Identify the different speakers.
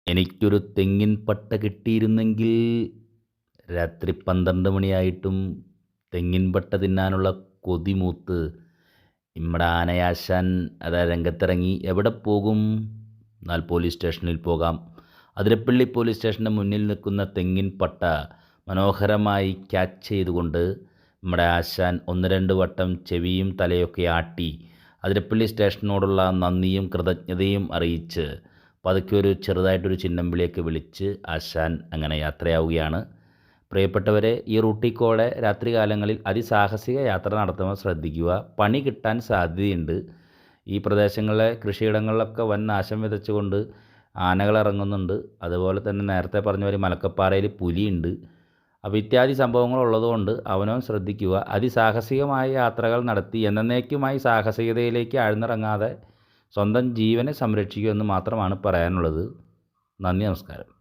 Speaker 1: എനിക്കൊരു തെങ്ങിൻ പട്ട കിട്ടിയിരുന്നെങ്കിൽ രാത്രി 12 മണിയായിട്ടും തെങ്ങിൻ പട്ട തിന്നാനുള്ള കൊതി മൂത്ത് ഇമ്മടെ ആനയാശാൻ അതാ രംഗത്തിറങ്ങി. എവിടെ പോകും? എന്നാൽ പോലീസ് സ്റ്റേഷനിൽ പോകാം. അതിരപ്പള്ളി പോലീസ് സ്റ്റേഷൻ്റെ മുന്നിൽ നിൽക്കുന്ന തെങ്ങിൻ പട്ട മനോഹരമായി ക്യാച്ച് ചെയ്തുകൊണ്ട് നമ്മുടെ ആശാൻ ഒന്ന് രണ്ട് വട്ടം ചെവിയും തലയൊക്കെ ആട്ടി അതിരപ്പള്ളി സ്റ്റേഷനോടുള്ള നന്ദിയും കൃതജ്ഞതയും അറിയിച്ച് പതുക്കെ ഒരു ചെറുതായിട്ടൊരു ചിന്നംവിളിയൊക്കെ വിളിച്ച് ആശാൻ അങ്ങനെ യാത്രയാവുകയാണ്. പ്രിയപ്പെട്ടവരെ, ഈ റൂട്ടിൽ കൂടെ രാത്രികാലങ്ങളിൽ അതിസാഹസിക യാത്ര നടത്തുമ്പോൾ ശ്രദ്ധിക്കുക. പണി കിട്ടാൻ സാധ്യതയുണ്ട്. ഈ പ്രദേശങ്ങളിലെ കൃഷിയിടങ്ങളിലൊക്കെ വൻ നാശം വിതച്ചുകൊണ്ട് ആനകൾ ഇറങ്ങുന്നുണ്ട്. അതുപോലെ തന്നെ നേരത്തെ പറഞ്ഞ പോലെ മലക്കപ്പാറയിൽ പുലിയുണ്ട്. അപ്പോൾ ഇത്യാദി സംഭവങ്ങൾ ഉള്ളതുകൊണ്ട് അവനവൻ ശ്രദ്ധിക്കുക. അതിസാഹസികമായ യാത്രകൾ നടത്തി എന്നേക്കുമായി സാഹസികതയിലേക്ക് ആഴ്ന്നിറങ്ങാതെ സ്വന്തം ജീവനെ സംരക്ഷിക്കുക എന്ന് മാത്രമാണ് പറയാനുള്ളത്. നന്ദി, നമസ്കാരം.